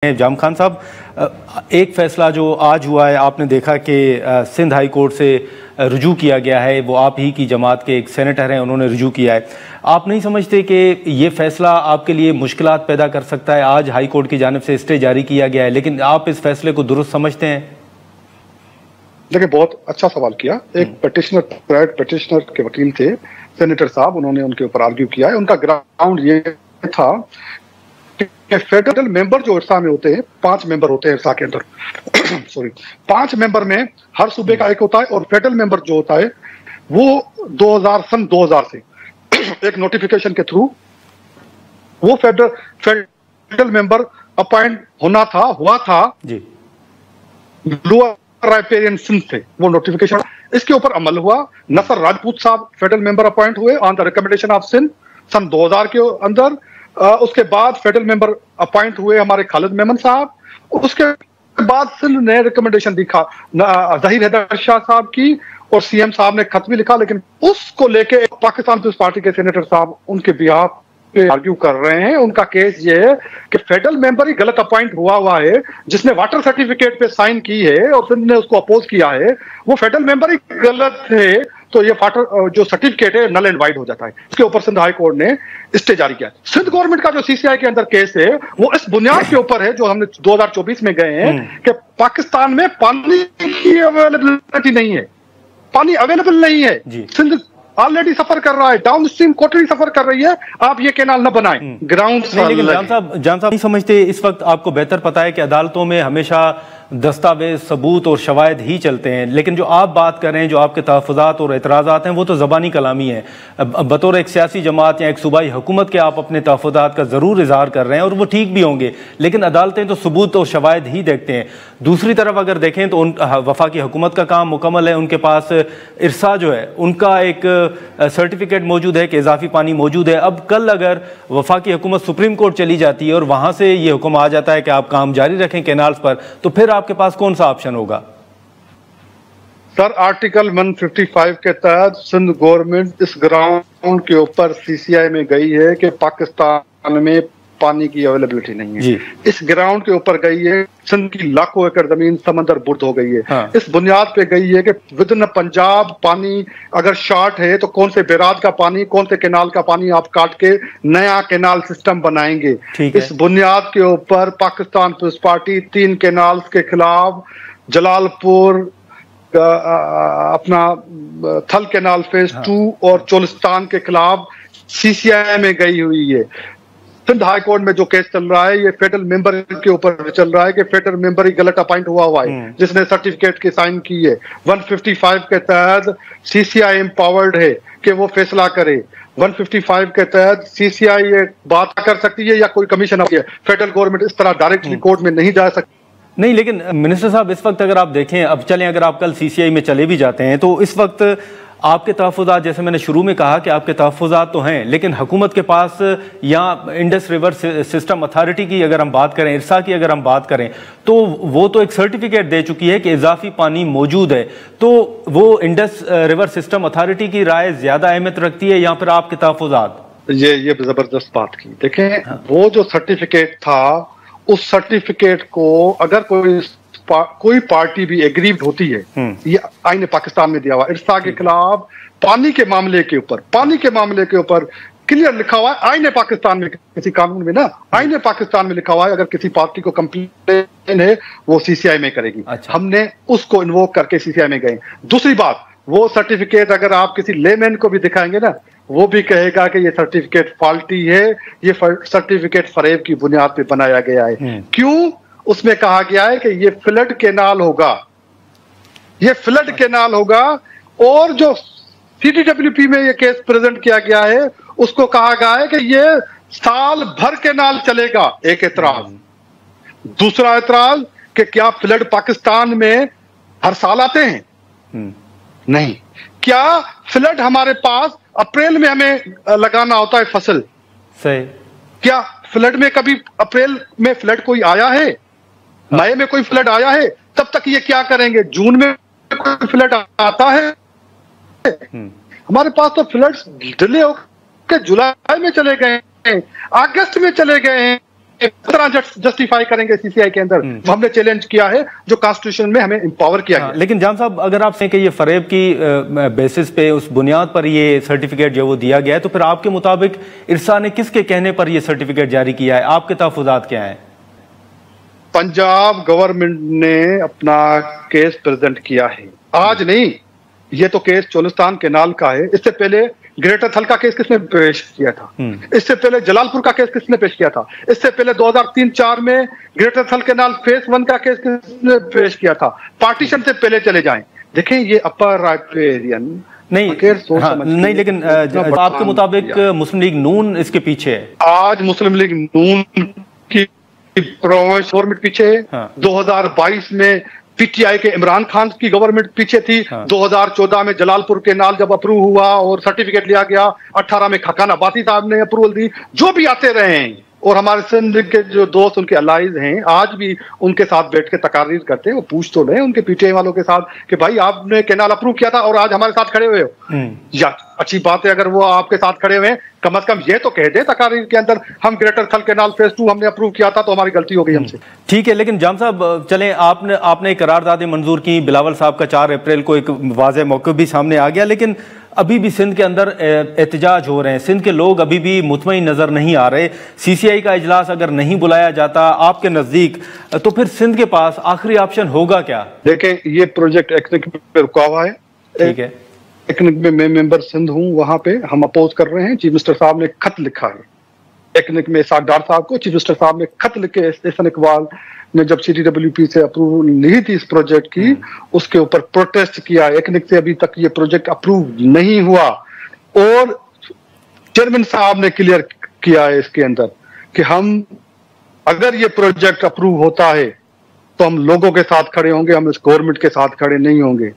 जाम खान साहब, एक फैसला जो आज हुआ है, आपने देखा कि सिंध हाई कोर्ट से रुजू किया गया है। वो आप ही की जमात के एक सेनेटर हैं, उन्होंने रुजू किया है। आप नहीं समझते कि ये फैसला आपके लिए मुश्किलात पैदा कर सकता है? आज हाई कोर्ट की जानिब से स्टे जारी किया गया है, लेकिन आप इस फैसले को दुरुस्त समझते हैं? देखिए, बहुत अच्छा सवाल किया। एक पिटिशनर के वकील थे सेनेटर साहब, उन्होंने उनके ऊपर आर्ग्यू किया है। उनका ग्राउंड ये था कि फेडरल मेंबर जो इरसा में होते हैं, 5 मेंबर होते हैं इरसा के अंदर सॉरी 5 मेंबर में हर सूबे का एक होता है, और फेडरल मेंबर जो होता है वो 2000 से एक नोटिफिकेशन के थ्रू वो फेडरल मेंबर अपॉइंट हुआ था जी। लोअर राइपेरियन सिंध से वो नोटिफिकेशन, इसके ऊपर अमल हुआ। नसर राजपूत साहब फेडरल मेंबर अपॉइंट हुए on the recommendation of Sindh सन 2000 के अंदर। उसके बाद फेडरल मेंबर अपॉइंट हुए हमारे खालिद मेमन साहब। उसके बाद सिंध ने रिकमेंडेशन दिखा ज़हीर हैदर शाह साहब की, और सीएम साहब ने खत भी लिखा, लेकिन उसको लेके पाकिस्तान पीपल्स पार्टी के सेनेटर साहब उनके बिहाफ पे आर्ग्यू कर रहे हैं। उनका केस ये है कि फेडरल मेंबर ही गलत अपॉइंट हुआ है, जिसने वाटर सर्टिफिकेट पे साइन की है और सिंध ने उसको अपोज किया है, वो फेडरल मेंबर ही गलत है। तो ये वाटर जो सर्टिफिकेट है नल एंड वाइड हो जाता है। इसके ऊपर सिंध हाई कोर्ट ने स्टे जारी किया। सिंध गवर्नमेंट का जो सीसीआई के अंदर केस है वो इस बुनियाद के ऊपर है, जो हमने 2024 में गए हैं, कि पाकिस्तान में पानी की अवेलेबिलिटी नहीं है, पानी अवेलेबल नहीं है। सिंध ऑलरेडी सफर कर रहा है, डाउन स्ट्रीम कोटरी सफर कर रही है, आप ये कैनाल न बनाएं ग्राउंड से। लेकिन जान साहब नहीं समझते, इस वक्त आपको बेहतर पता है कि अदालतों में हमेशा दस्तावेज, सबूत और शवायद ही चलते हैं, लेकिन जो आप बात कर रहे हैं, जो आपके तहफ़्फ़ुज़ात और एतराज़ात हैं, वो तो ज़बानी कलामी है। बतौर एक सियासी जमात या एक सूबाई हुकूमत के आप अपने तहफ़्फ़ुज़ात का ज़रूर इज़हार कर रहे हैं, और वो ठीक भी होंगे, लेकिन अदालतें तो सबूत और शवायद ही देखते हैं। दूसरी तरफ अगर देखें तो वफाकी हुकूमत का काम मुकम्मल है, उनके पास इरसा जो है उनका एक सर्टिफिकेट मौजूद है कि इजाफी पानी मौजूद है। अब कल अगर वफाकी हुकूमत सुप्रीम कोर्ट चली जाती है और वहाँ से ये हुक्म आ जाता है कि आप काम जारी रखें कैनाल्स पर, तो फिर आपके पास कौन सा ऑप्शन होगा? सर, आर्टिकल 155 के तहत सिंध गवर्नमेंट इस ग्राउंड के ऊपर सीसीआई में गई है कि पाकिस्तान में पानी की अवेलेबिलिटी नहीं है। इस ग्राउंड के ऊपर गई है, सिंध की लाखों एकड़ जमीन समंदर बुर्द हो गई है। हाँ। इस बुनियाद पे गई है कि विद इन पंजाब पानी अगर शॉर्ट है तो कौन से बैराज का पानी, कौन से कैनाल का पानी आप काट के नया कैनाल सिस्टम बनाएंगे। इस बुनियाद के ऊपर पाकिस्तान पीपल्स पार्टी 3 कैनाल्स के खिलाफ जलालपुर, अपना थल कैनाल फेज 2 और चोलिस्तान के खिलाफ सीसीआई में गई हुई है। सिंध हाई कोर्ट में जो केस चल रहा है ये फेडरल मेंबर के ऊपर चल रहा है कि फेडरल मेंबर ही गलत अपॉइंट हुआ है, जिसने सर्टिफिकेट की साइन की है। 155 के तहत सीसीआई एम्पावर्ड है कि वो फैसला करे। 155 के तहत सीसीआई ये बात कर सकती है या कोई कमीशन है। फेडरल गवर्नमेंट इस तरह डायरेक्टली कोर्ट में नहीं जा सकती। नहीं, लेकिन मिनिस्टर साहब, इस वक्त अगर आप देखें, अब चलें, अगर आप कल सीसीआई में चले भी जाते हैं तो इस वक्त आपके तहफ़्फ़ुज़ात, जैसे मैंने शुरू में कहा कि आपके तहफ़्फ़ुज़ात तो हैं, लेकिन हुकूमत के पास या इंडस रिवर सिस्टम अथॉरिटी की अगर हम बात करें, इरसा की अगर हम बात करें, तो वो तो एक सर्टिफिकेट दे चुकी है कि इजाफी पानी मौजूद है। तो वो इंडस रिवर सिस्टम अथॉरिटी की राय ज़्यादा अहमियत रखती है या फिर आपके तहफ़्फ़ुज़ात? ये ज़बरदस्त बात की। देखें, वो जो सर्टिफिकेट था, उस सर्टिफिकेट को अगर कोई पार्टी भी एग्रीड होती है, ये आईने पाकिस्तान में दिया हुआ इरसा के खिलाफ पानी के मामले के ऊपर क्लियर लिखा हुआ है आईने पाकिस्तान में, किसी कानून में ना, आईने पाकिस्तान में लिखा हुआ है अगर किसी पार्टी को कंप्लेन है वो सीसीआई में करेगी। अच्छा। हमने उसको इन्वोक करके सीसीआई में गए। दूसरी बात, वो सर्टिफिकेट अगर आप किसी लेमैन को भी दिखाएंगे ना, वो भी कहेगा कि ये सर्टिफिकेट फॉल्टी है, ये सर्टिफिकेट फरेब की बुनियाद पे बनाया गया है। क्यों? उसमें कहा गया है कि ये फ्लड कैनाल होगा, और जो सीटीडब्ल्यूपी में ये केस प्रेजेंट किया गया है उसको कहा गया है कि ये साल भर कैनाल चलेगा। एक एतराज। दूसरा एतराज कि क्या फ्लड पाकिस्तान में हर साल आते हैं? नहीं। क्या फ्लड हमारे पास अप्रैल में हमें लगाना होता है फसल? सही। क्या फ्लड में कभी अप्रैल में फ्लड कोई आया है? मई में कोई फ्लड आया है? तब तक ये क्या करेंगे? जून में कोई फ्लड आता है? हमारे पास तो फ्लड्स डिले होकर जुलाई में चले गए हैं, अगस्त में चले गए हैं, जस्टिफाई करेंगे सीसीआई के अंदर, वो हमने चैलेंज किया है, जो कॉन्स्टिट्यूशन में हमें एम्पावर किया गया। लेकिन जाम साहब, अगर आप कहें कि ये फरेब की बेसिस पे, उस बुनियाद पर ये सर्टिफिकेट जो वो दिया गया है, तो फिर आपके मुताबिक इरसा ने किसके कहने पर ये सर्टिफिकेट जारी किया है? आपके तहफुजात क्या है? पंजाब गवर्नमेंट ने अपना केस प्रेजेंट किया है, आज नहीं। ये तो केस चोलिस्तान केनाल का है। इससे पहले ग्रेटर थल का केस किसने पेश किया था? इससे पहले जलालपुर का केस किसने पेश किया था? इससे पहले 2003-4 में ग्रेटर थल केनाल फेज 1 का केस किसने पेश किया था? पार्टीशन से पहले चले जाएं, देखें ये अपर राइपेरियन नहीं, नहीं, लेकिन आपके मुताबिक मुस्लिम लीग नून इसके पीछे है? आज मुस्लिम लीग नून की प्रोविंस गवर्नमेंट पीछे है। 2022 में पीटीआई के इमरान खान की गवर्नमेंट पीछे थी। 2014 में जलालपुर के नाल जब अप्रूव हुआ और सर्टिफिकेट लिया गया, 18 में खकान अब्बासी साहब ने अप्रूवल दी। जो भी आते रहे हैं, और हमारे सिंध के जो दोस्त उनके अलाइज हैं, आज भी उनके साथ बैठ के तकारीर करते हैं। वो पूछ तो रहे उनके पीटीआई वालों के साथ कि भाई आपने केनाल अप्रूव किया था और आज हमारे साथ खड़े हुए हो। या अच्छी बात है अगर वो आपके साथ खड़े हुए हैं, कम अज कम ये तो कह दे तकारीर के अंदर, हम ग्रेटर थल केनाल फेज 2 हमने अप्रूव किया था, तो हमारी गलती हो गई हमसे। ठीक है, लेकिन जाम साहब चलें, आपने करारदादें मंजूर की। बिलावल साहब का 4 अप्रैल को एक वाज़ेह मौक़िफ़ भी सामने आ गया, लेकिन अभी भी सिंध के अंदर एहतजाज हो रहे हैं। सिंध के लोग अभी भी मुतमईन नजर नहीं आ रहे। सीसीआई का इजलास अगर नहीं बुलाया जाता आपके नजदीक, तो फिर सिंध के पास आखिरी ऑप्शन होगा क्या? देखें, ये प्रोजेक्ट एक्निक पे रुका हुआ है। ठीक है, एक्निक में मैं मेंबर सिंध हूँ, वहां पे हम अपोज कर रहे हैं। चीफ मिनिस्टर साहब ने खत लिखा है एक्निक में सागडार साहब को। चीफ मिनिस्टर साहब ने खत लिखे एहसन इकबाल ने जब CTWP से अप्रूवल ली थी इस प्रोजेक्ट की, उसके ऊपर प्रोटेस्ट किया। एक्निक से अभी तक ये प्रोजेक्ट अप्रूव नहीं हुआ, और चेयरमैन साहब ने क्लियर किया है इसके अंदर कि हम अगर ये प्रोजेक्ट अप्रूव होता है तो हम लोगों के साथ खड़े होंगे, हम इस गवर्नमेंट के साथ खड़े नहीं होंगे।